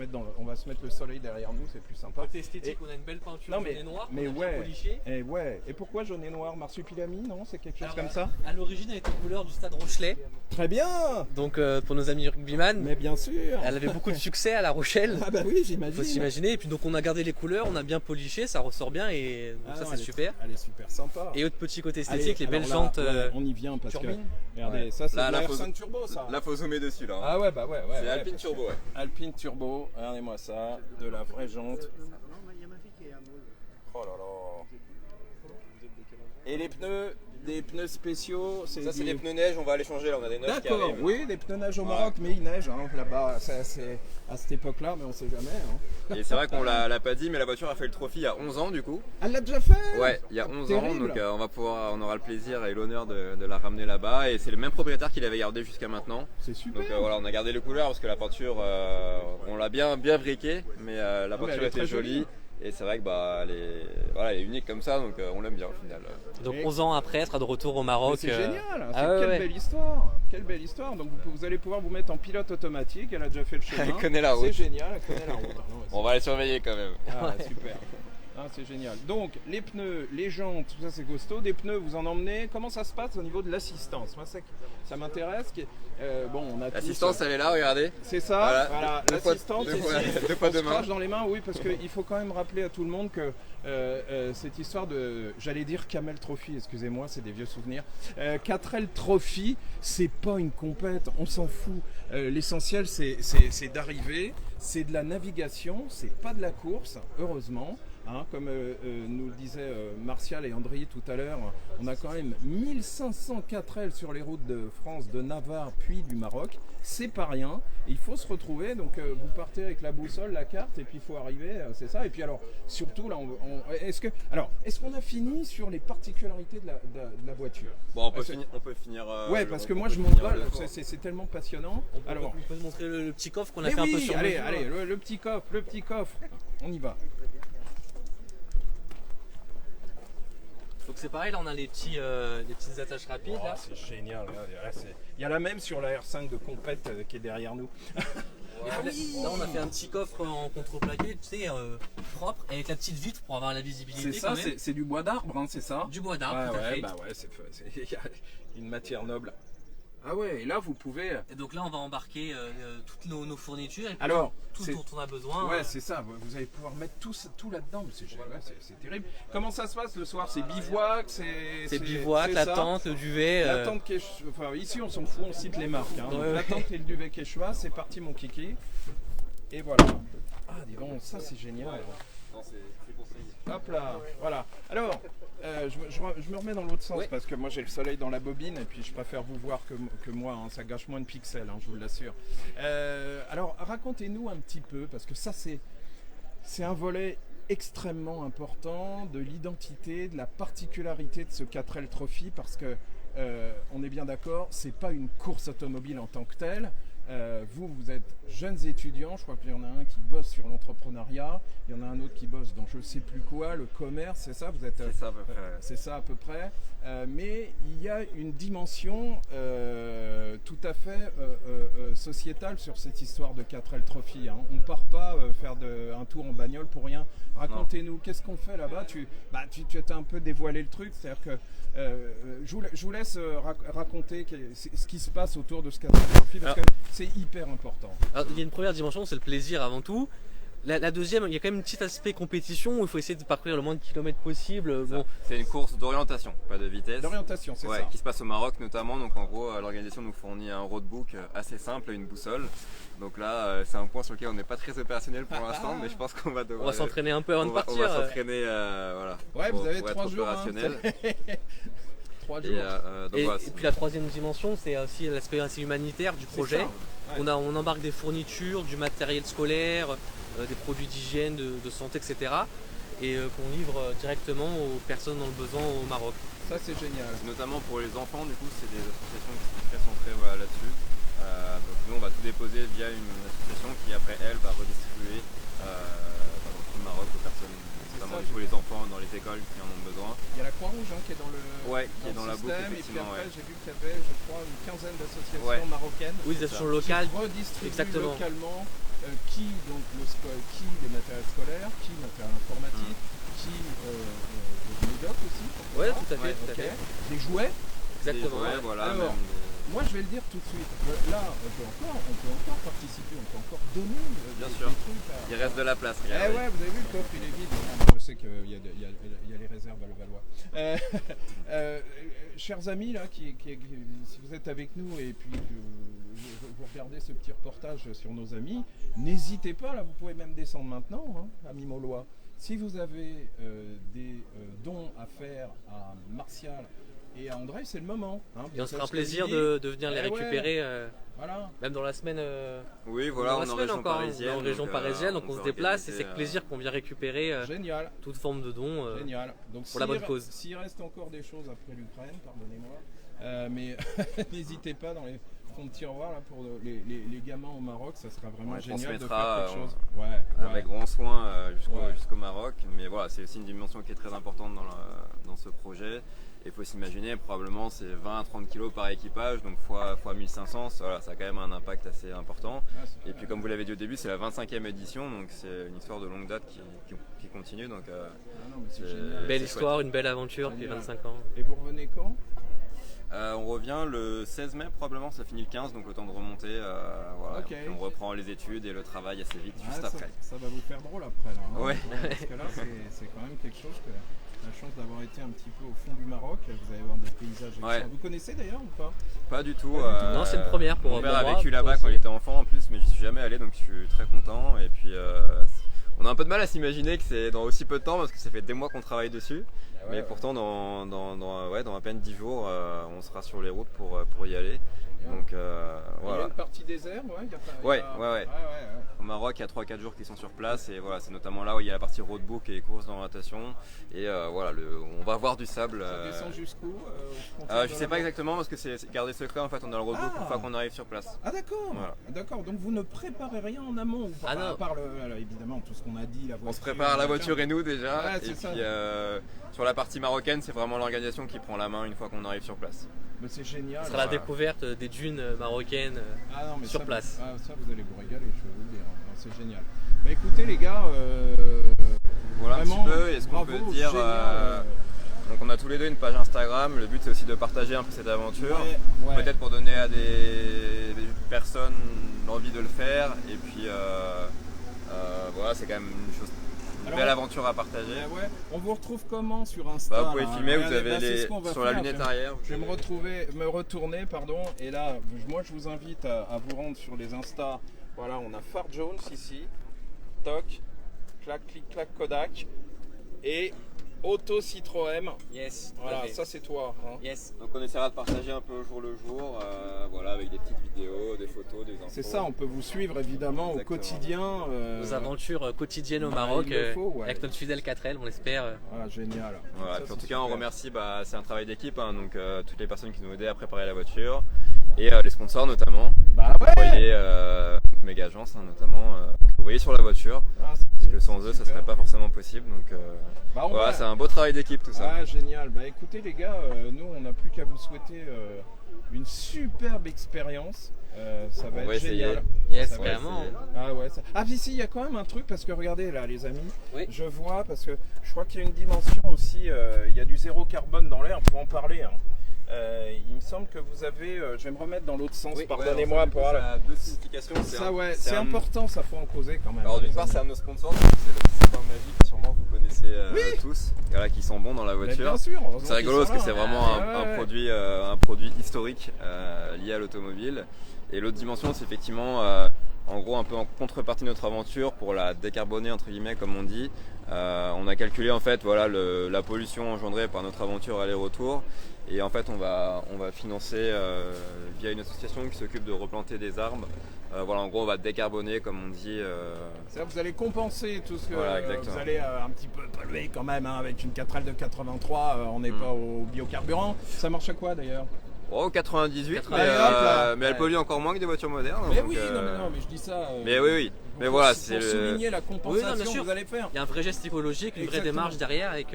mettre le soleil derrière nous, c'est plus sympa. Côté esthétique, on a une belle peinture jaune et noire, mais polichée. Et pourquoi jaune et noir? Marsupilami, non? C'est quelque chose comme ça? À l'origine elle était couleur du stade Rochelet. Très bien. Donc pour nos amis rugbyman. Mais bien sûr. Elle avait beaucoup de succès à La Rochelle. Ah bah oui, j'imagine. Faut s'imaginer. Et puis donc on a gardé les couleurs, on a bien poliché, ça ressort bien et donc ça c'est super. Elle est super sympa. Et autre petit côté esthétique, les belles jantes. On y vient parce turbine. que regardez, ça c'est Là, la R5 Turbo ça. Là faut zoomer dessus là. Ah ouais, bah ouais. C'est Alpine Turbo, ouais. Alpine Turbo, regardez-moi ça, de la vraie jante. Oh là là. Et les pneus, des pneus spéciaux, Ça c'est les pneus neige, on va aller changer là, on a des neiges qui arrivent. Oui, des pneus neige au Maroc, mais il neige là-bas, c'est à cette époque-là, mais on sait jamais. Et c'est vrai qu'on l'a pas dit, mais la voiture a fait le trophy il y a 11 ans du coup. Elle l'a déjà fait? Ouais, il y a 11 ans, terrible. donc on aura le plaisir et l'honneur de la ramener là-bas. Et c'est le même propriétaire qui l'avait gardé jusqu'à maintenant. C'est super. Donc voilà, on a gardé les couleurs parce que la peinture, on l'a bien briquée, mais la peinture était jolie. Et c'est vrai que elle est unique comme ça, donc on l'aime bien au final. Donc 11 ans après, elle sera de retour au Maroc. C'est génial, belle histoire. Quelle belle histoire. Donc vous allez pouvoir vous mettre en pilote automatique, elle a déjà fait le chemin. Elle connaît la route. C'est génial, elle connaît la route. On va les surveiller quand même. Ah, super. Ah, c'est génial. Donc les pneus, les jantes, tout ça c'est costaud. Des pneus, vous en emmenez. Comment ça se passe au niveau de l'assistance? Moi ça m'intéresse. On a L'assistance elle est là, regardez. C'est ça. Voilà. L'assistance deux fois de main. dans les mains, oui, parce qu'il faut quand même rappeler à tout le monde que cette histoire de, j'allais dire Camel Trophy, excusez-moi, c'est des vieux souvenirs. 4L Trophy, c'est pas une compète, on s'en fout. L'essentiel c'est d'arriver, c'est de la navigation, c'est pas de la course, heureusement. Comme nous le disaient Martial et André tout à l'heure, on a quand même 1500 4L sur les routes de France, de Navarre, puis du Maroc. C'est pas rien. Et il faut se retrouver. Donc vous partez avec la boussole, la carte, et puis il faut arriver. C'est ça. Et puis alors, surtout là, est-ce qu'on a fini sur les particularités de la voiture? Bon, on peut finir. Ouais, parce que moi je m'envole. C'est tellement passionnant. On peut montrer le petit coffre qu'on a fait un peu sur allez, le petit coffre. On y va. Donc c'est pareil, là on a les petites attaches rapides. Oh, c'est génial, il y a la même sur la R5 de compète qui est derrière nous. Là on a fait un petit coffre en contreplaqué, tu sais, propre, avec la petite vitre pour avoir la visibilité. C'est ça, c'est du bois d'arbre, c'est ça? Du bois d'arbre, tout à fait. Il y a une matière noble. Ah ouais, et là vous pouvez... Et donc là on va embarquer toutes nos fournitures et puis alors, tout dont on a besoin. Ouais, c'est ça, vous allez pouvoir mettre tout là-dedans, c'est terrible. Comment ça se passe le soir? C'est bivouac, c'est bivouac, la tente, le duvet. La tente ici on s'en fout, on cite les marques. La tente et le duvet Quechua, c'est parti mon kiki. Et voilà. Ah dis donc, ça c'est génial. Non, c'est conseillé. Hop là, voilà. Alors, je me remets dans l'autre sens parce que moi j'ai le soleil dans la bobine et puis je préfère vous voir que moi, ça gâche moins de pixels, je vous l'assure. Alors racontez-nous un petit peu, parce que ça c'est un volet extrêmement important de l'identité, de la particularité de ce 4L Trophy, parce que on est bien d'accord, c'est pas une course automobile en tant que telle. Vous êtes jeunes étudiants, je crois qu'il y en a un qui bosse sur l'entrepreneuriat, il y en a un autre qui bosse dans je sais plus quoi, le commerce, c'est ça, vous êtes, C'est ça à peu près. c'est ça à peu près. Mais il y a une dimension tout à fait sociétale sur cette histoire de 4L Trophy. Hein. On ne part pas faire un tour en bagnole pour rien. Racontez-nous, qu'est-ce qu'on fait là-bas? Tu as un peu dévoilé le truc, c'est-à-dire que je vous laisse raconter ce qui se passe autour de ce 4L Trophy, parce que c'est hyper important. Alors, il y a une première dimension, c'est le plaisir avant tout. La deuxième, il y a quand même un petit aspect compétition où il faut essayer de parcourir le moins de kilomètres possible. Bon. C'est une course d'orientation, pas de vitesse. D'orientation, c'est ça. Qui se passe au Maroc notamment. Donc en gros, l'organisation nous fournit un roadbook assez simple, une boussole. Donc là, c'est un point sur lequel on n'est pas très opérationnel pour l'instant, mais je pense qu'on va devoir. On va s'entraîner un peu avant de partir. On va s'entraîner, voilà. Ouais, vous avez 3 être jours. opérationnel. 3 jours. Donc, voilà, et puis la troisième dimension, c'est aussi l'aspect assez humanitaire du projet. Ouais. On embarque des fournitures, du matériel scolaire, des produits d'hygiène, de santé, etc. Et qu'on livre directement aux personnes dans le besoin au Maroc. Ça, c'est génial. Notamment pour les enfants, du coup, c'est des associations qui sont très centrées là-dessus. Donc nous, on va tout déposer via une association qui, après, elle, va redistribuer dans tout le Maroc aux personnes, notamment du coup, les enfants dans les écoles qui en ont besoin. Il y a la Croix-Rouge qui est dans le, qui est dans la boucle, système, et puis effectivement. après, j'ai vu qu'il y avait, je crois, une quinzaine d'associations marocaines Oui, des associations locales. Qui redistribuent Exactement. localement qui les matériels scolaires, qui le matériel informatique, qui les médocs aussi. Ouais, tout à fait. Tout à fait. Des jouets. Exactement. Ouais, voilà. Alors, moi, je vais le dire tout de suite. Là, on peut encore participer, on peut encore donner Bien des sûr. trucs. Il reste de la place. Eh Regardez. ouais, vous avez vu, le coffre, il est vide. Je sais qu'il y a les réserves à Levallois. Chers amis, là, si vous êtes avec nous et puis vous regardez ce petit reportage sur nos amis, n'hésitez pas, là, vous pouvez même descendre maintenant, hein, amis Maulois. Si vous avez des dons à faire à Martial et à André, c'est le moment. Hein, Et on se fera un plaisir de venir les récupérer, voilà. même dans la semaine. Oui, voilà, on est en région encore, parisienne. en région parisienne, donc on se peut déplace et c'est organiser, avec plaisir qu'on vient récupérer Génial. toute forme de don Génial. Donc, pour la bonne cause. S'il reste encore des choses après l'Ukraine, pardonnez-moi, mais n'hésitez pas dans les fonds de tiroir là, pour les gamins au Maroc, ça sera vraiment génial de faire quelque chose. Avec grand soin jusqu'au Maroc, mais voilà, c'est aussi une dimension qui est très importante dans ce projet. Il faut s'imaginer, probablement c'est 20 à 30 kg par équipage, donc fois 1500, voilà, ça a quand même un impact assez important. Et puis comme vous l'avez dit au début, c'est la 25e édition, donc c'est une histoire de longue date qui continue. Donc, belle histoire, chouette. Une belle aventure depuis 25 ans. Et vous revenez quand? On revient le 16 mai probablement, ça finit le 15, donc le temps de remonter. Voilà, okay. Puis on reprend les études et le travail assez vite juste après. Ça va vous faire drôle après là. Hein, ouais. Parce que là c'est quand même quelque chose que la chance d'avoir été un petit peu au fond du Maroc, vous allez voir des paysages excellents. Vous connaissez d'ailleurs ou pas? Pas du tout. Non, c'est une première pour moi. Mon père a vécu là-bas quand il était enfant en plus, mais j'y suis jamais allé, donc je suis très content. Et puis on a un peu de mal à s'imaginer que c'est dans aussi peu de temps parce que ça fait des mois qu'on travaille dessus. Mais pourtant dans à peine 10 jours on sera sur les routes pour y aller. Donc Il y a une partie désert, ouais. Au Maroc, il y a 3-4 jours qui sont sur place et voilà, c'est notamment là où il y a la partie roadbook et les courses d'orientation. Et voilà, on va voir du sable. Ça descend jusqu'où je sais pas exactement parce que c'est gardé secret en fait, on a le roadbook une fois qu'on arrive sur place. Ah d'accord, voilà. D'accord, donc vous ne préparez rien en amont à part évidemment tout ce qu'on a dit, la voiture. On se prépare la voiture et nous déjà, et puis sur la partie marocaine, c'est vraiment l'organisation qui prend la main une fois qu'on arrive sur place. Mais c'est génial. Ce sera la découverte des dunes marocaines sur place. Ça vous allez vous régaler, je vais vous le dire. C'est génial. Bah écoutez les gars, voilà vraiment, un petit peu, et ce qu'on peut dire, donc on a tous les deux une page Instagram, le but c'est aussi de partager un peu cette aventure, peut-être pour donner à des personnes l'envie de le faire, et puis voilà, c'est quand même une belle aventure à partager. On vous retrouve comment sur Insta? Vous pouvez filmer, vous avez sur la lunette arrière. Je vais me retourner, et là, moi je vous invite à vous rendre sur les Insta. Voilà, on a Far Jones ici, toc, clac, clic, clac, Kodak, et Auto Citroën. Yes. Voilà, ça c'est toi. Hein. Yes. Donc on essaiera de partager un peu au jour le jour, voilà, avec des petites vidéos, des photos, des infos. C'est ça, on peut vous suivre évidemment Exactement. au quotidien. Nos aventures quotidiennes au bah, Maroc il le faut, ouais. avec notre fidèle 4L, on l'espère. Voilà, génial. Voilà, Ça, puis en c'est tout cas, on super. remercie, c'est un travail d'équipe, hein, donc toutes les personnes qui nous ont aidés à préparer la voiture et les sponsors notamment. Bah Vous voyez, Méga Agence notamment, que vous voyez sur la voiture, Ah, parce que sans eux, ça serait pas forcément possible. Donc Bah, on voilà, va- c'est un beau travail d'équipe tout ça. Ah, génial. Bah écoutez les gars, nous on n'a plus qu'à vous souhaiter une superbe expérience. Ça va On va être essayer. génial. Yes, Ça va vraiment. essayer. Ah ouais. Ah puis si, il y a quand même un truc parce que regardez là les amis, Oui. je vois parce que je crois qu'il y a une dimension aussi, il y a du zéro carbone dans l'air pour en parler. Hein. Il me semble que vous avez, je vais me remettre dans l'autre sens, pardonnez-moi pour Ça a deux significations. ça ouais, c'est important, ça faut en causer quand même. Alors d'une part, c'est un de nos sponsors, c'est le sapin magique, sûrement vous connaissez tous, voilà, qui sont bons dans la Mais voiture. bien sûr. heureusement C'est rigolo qu'ils parce que sont c'est là, vraiment hein. un produit historique lié à l'automobile. Et l'autre dimension, c'est effectivement, en gros, un peu en contrepartie de notre aventure pour la décarboner entre guillemets, comme on dit. On a calculé en fait, voilà, la pollution engendrée par notre aventure aller-retour. Et en fait, on va financer via une association qui s'occupe de replanter des arbres. Voilà, en gros, on va décarboner, comme on dit. C'est-à-dire que vous allez compenser tout ce que Voilà, exactement. vous allez un petit peu polluer quand même hein, avec une 4L de 83, on n'est pas au biocarburant. Ça marche à quoi d'ailleurs? Oh, 98, mais, Allez, hop là. mais elle pollue encore moins que des voitures modernes. Mais donc, oui, non, mais je dis ça. Mais oui. Mais voilà, c'est c'est pour souligner la Oui, compensation non, bien que sûr. vous allez faire. Il y a un vrai geste écologique, une vraie Exactement. démarche derrière avec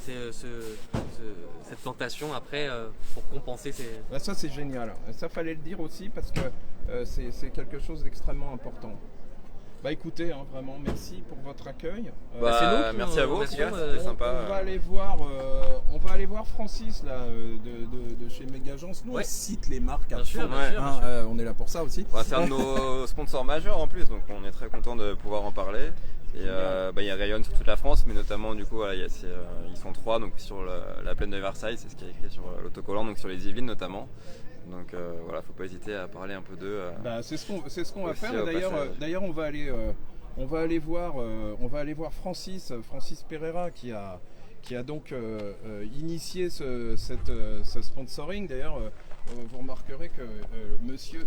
cette plantation après pour compenser ces... Bah, ça c'est génial. Ça fallait le dire aussi parce que c'est quelque chose d'extrêmement important. Bah écoutez, hein, vraiment merci pour votre accueil. Bah, c'est nous qui merci nous à vous, en tout remercions, cas, c'était sympa. On va aller voir Francis là de chez Megagence. Nous Ouais. on cite les marques à Bien sûr, fond, bien sûr, bien sûr. on est là pour ça aussi. C'est un de nos sponsors majeurs en plus, donc on est très content de pouvoir en parler. Et il rayonne sur toute la France, mais notamment du coup, voilà, ils sont 3 donc sur la plaine de Versailles, c'est ce qui est écrit sur l'autocollant, donc sur les Yvelines notamment. Donc voilà, faut pas hésiter à parler un peu d'eux. Bah, c'est ce qu'on va aussi faire. au D'ailleurs, passage. d'ailleurs, on va aller voir Francis Pereira qui a donc initié ce sponsoring. D'ailleurs, vous remarquerez que monsieur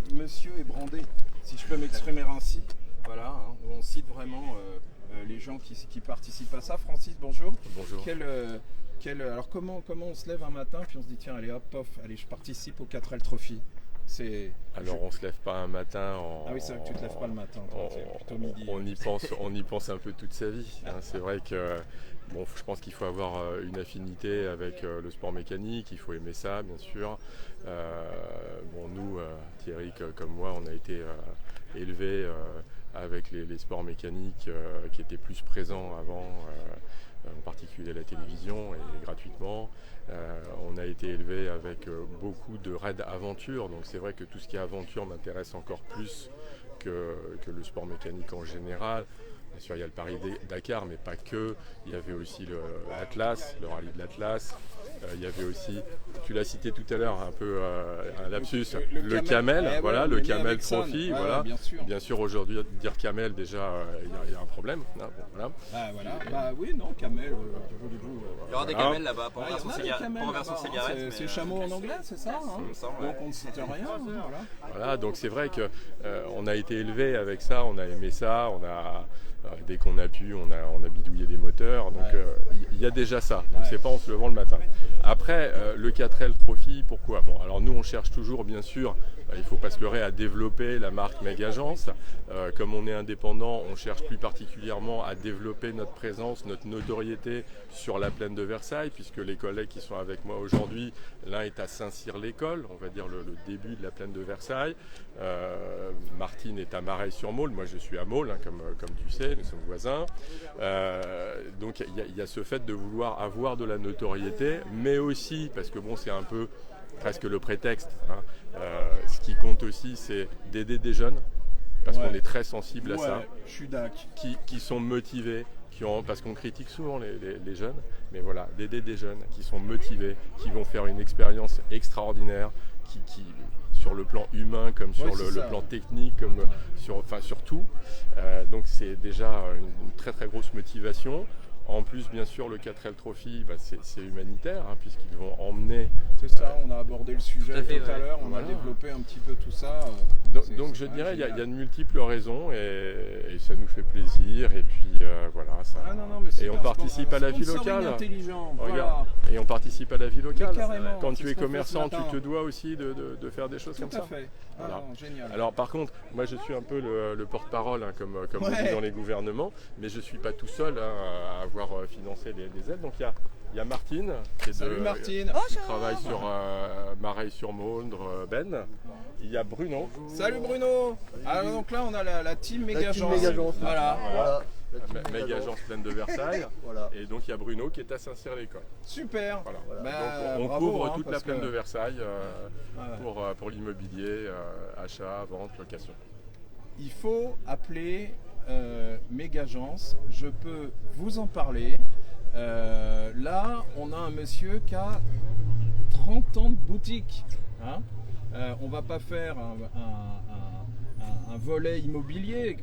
est brandé, si je peux m'exprimer ainsi. Voilà, hein, on cite vraiment les gens qui participent à ça. Francis, bonjour. Bonjour. Alors comment on se lève un matin puis on se dit tiens allez hop pof, allez je participe au 4L Trophy. Alors on se lève pas un matin Ah oui, c'est vrai que tu te lèves pas le matin, toi, c'est plutôt midi. On y pense un peu toute sa vie. Hein. C'est vrai que je pense qu'il faut avoir une affinité avec le sport mécanique, il faut aimer ça bien sûr. Nous, Thierry comme moi, on a été élevés avec les sports mécaniques qui étaient plus présents avant. En particulier la télévision et gratuitement. On a été élevé avec beaucoup de raids aventure, donc c'est vrai que tout ce qui est aventure m'intéresse encore plus que le sport mécanique en général. Bien sûr, il y a le Paris-Dakar, mais pas que. Il y avait aussi l'Atlas, le rallye de l'Atlas. Il y avait aussi, tu l'as cité tout à l'heure, un peu un lapsus, le Camel, voilà, le Camel Trophy. Voilà. Bien sûr, aujourd'hui, dire Camel, déjà, il y a un problème. Hein, bon, voilà. Bah oui, non, Camel. Il y aura des camels là-bas pour version C'est cigarette. chameau en anglais, c'est ça hein Il me semble, Donc on ne cite rien. Voilà, donc c'est vrai que on a été élevé avec ça, on a aimé ça, dès qu'on a pu, on a bidouillé des moteurs, donc il y a déjà ça, donc c'est pas en se levant le matin. Après, le 4L Trophy, pourquoi? Bon, alors nous on cherche toujours, bien sûr, il ne faut pas se leurrer, à développer la marque Megagence. Comme on est indépendant, on cherche plus particulièrement à développer notre présence, notre notoriété sur la plaine de Versailles, puisque les collègues qui sont avec moi aujourd'hui, l'un est à Saint-Cyr-l'École, on va dire le début de la plaine de Versailles. Martine est à Mareil-sur-Maule, moi je suis à Maule, hein, comme tu sais, nous sommes voisins. Donc il y a ce fait de vouloir avoir de la notoriété, mais aussi, parce que bon, c'est un peu presque le prétexte, hein, ce qui compte aussi, c'est d'aider des jeunes, parce qu'on est très sensible à ça, Je suis d'accord. qui sont motivés, parce qu'on critique souvent les jeunes, mais voilà, d'aider des jeunes qui sont motivés, qui vont faire une expérience extraordinaire, qui sur le plan humain comme sur le plan technique, comme sur tout. Donc c'est déjà une très très grosse motivation. En plus, bien sûr, le 4L Trophy, c'est humanitaire, hein, puisqu'ils vont emmener. C'est ça, on a abordé le sujet Tout à fait, tout à l'heure, on Voilà. a développé un petit peu tout ça. Donc je dirais, il y a de multiples raisons et ça nous fait plaisir. Et puis voilà, ça. Ah non, mais c'est Et on un participe à la vie sponsoring locale. intelligent, Regarde. voilà. Et on participe à la vie locale. Mais carrément, Quand c'est tu ce es qu'on fait commerçant, ce tu matin. te dois aussi de faire des choses Tout comme à ça. fait. Ah Voilà. non, génial. Alors par contre, moi je suis un peu le porte-parole, hein, comme on Ouais. dit dans les gouvernements, mais je ne suis pas tout seul hein, à avoir financé les aides. Donc il y a Martine, qui, est Salut Martine. qui travaille sur Mareil-sur-Maundre, Ben. Il y a Bruno. Salut Bruno. Alors donc là on a la team Mégagence. Mégagence. Voilà. Voilà. Méga agence pleine de Versailles. Voilà. Et donc il y a Bruno qui est à Saint-Cyr-l'École. Super. Voilà. Bah, Donc on bravo, couvre hein, toute la parce plaine que- de Versailles Ouais. pour l'immobilier, achat, vente, location. Il faut appeler Mégagence. Je peux vous en parler. Là, on a un monsieur qui a 30 ans de boutique. Hein. On va pas faire un volet immobilier,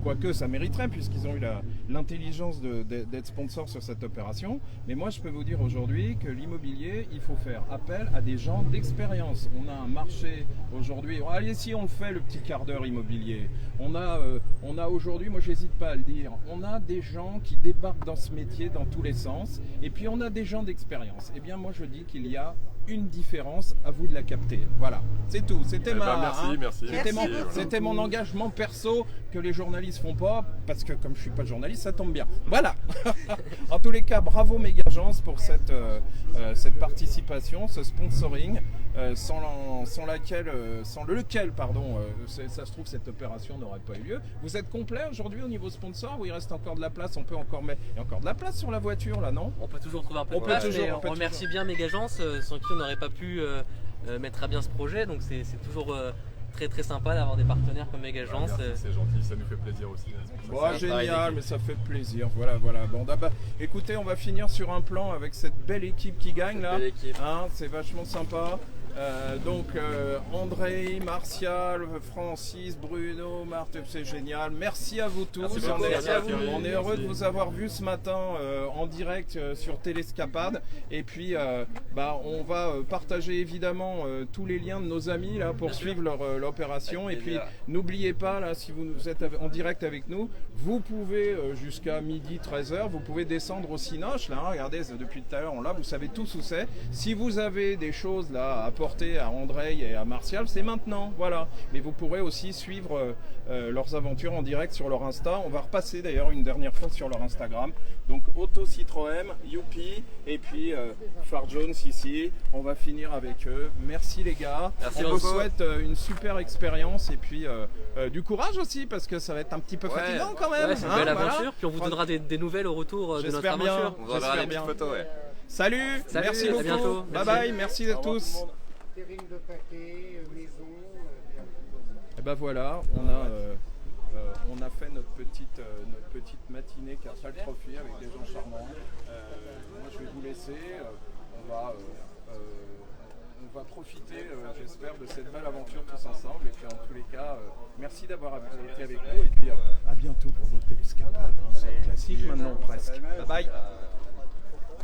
quoique ça mériterait puisqu'ils ont eu l'intelligence d'être sponsor sur cette opération. Mais moi je peux vous dire aujourd'hui que l'immobilier, il faut faire appel à des gens d'expérience. On a un marché aujourd'hui, allez si on le fait le petit quart d'heure immobilier. On a aujourd'hui, moi j'hésite pas à le dire, on a des gens qui débarquent dans ce métier dans tous les sens et puis on a des gens d'expérience. Eh bien moi je dis qu'il y a une différence, à vous de la capter. Voilà, c'est tout. C'était Eh ben, merci, merci. C'était Merci, voilà. c'était mon engagement perso que les journalistes font pas, parce que comme je suis pas journaliste, ça tombe bien. Voilà. En tous les cas, bravo Mégagence pour cette participation, ce sponsoring, sans lequel, ça se trouve cette opération n'aurait pas eu lieu. Vous êtes complet aujourd'hui au niveau sponsor ou il reste encore de la place? On peut encore mettre, il y a encore de la place sur la voiture là, non? On peut toujours trouver un peu On de peut place, toujours, mais on peut on remercie bien Mégagence, sans qui on n'aurait pas pu mettre à bien ce projet. Donc c'est toujours très très sympa d'avoir des partenaires comme Mégagence. Merci, c'est gentil, ça nous fait plaisir aussi. Bon, C'est un travail génial, d'équipe. mais ça fait plaisir. Voilà. Bon, écoutez, on va finir sur un plan avec cette belle équipe qui gagne là. Belle équipe. Hein, c'est vachement sympa. André, Martial, Francis, Bruno, Marthe, c'est génial. Merci à vous tous. Merci On beaucoup, est- merci à vous. on est heureux de Merci. vous avoir vu ce matin en direct sur Télescapade. Et puis, on va partager évidemment tous les liens de nos amis là pour suivre l'opération. Et Avec puis, plaisir. n'oubliez pas là, si vous êtes en direct avec nous, vous pouvez jusqu'à midi 13h, vous pouvez descendre au Cinoche là. Hein, regardez, depuis tout à l'heure, on l'a. Vous savez tous où c'est. Si vous avez des choses là à apporter à André et à Martial, c'est maintenant, voilà. Mais vous pourrez aussi suivre leurs aventures en direct sur leur Insta. On va repasser d'ailleurs une dernière fois sur leur Instagram. Donc Auto Citroën, Youpi, et puis Far Jones ici. On va finir avec eux. Merci les gars. Merci On vous beaucoup. souhaite une super expérience et puis du courage aussi parce que ça va être un petit peu Ouais. fatigant quand même. Ouais, c'est une hein, belle voilà. aventure. Puis on vous donnera des nouvelles au retour de notre J'espère bien. aventure. On vous enverra J'espère des petites bien. photos, ouais. Salut, Salut, merci à beaucoup. bientôt. Bye Merci. bye, merci à tous. Terrine de pâté, maison. Et ben voilà, on a fait notre petite matinée Cartel Trophy avec des gens charmants. Moi je vais vous laisser. On va profiter, j'espère, de cette belle aventure tous ensemble. Et puis en tous les cas, merci d'avoir été avec nous. Et puis à bientôt pour votre télescapade. Hein, c'est classique maintenant presque. Bye bye.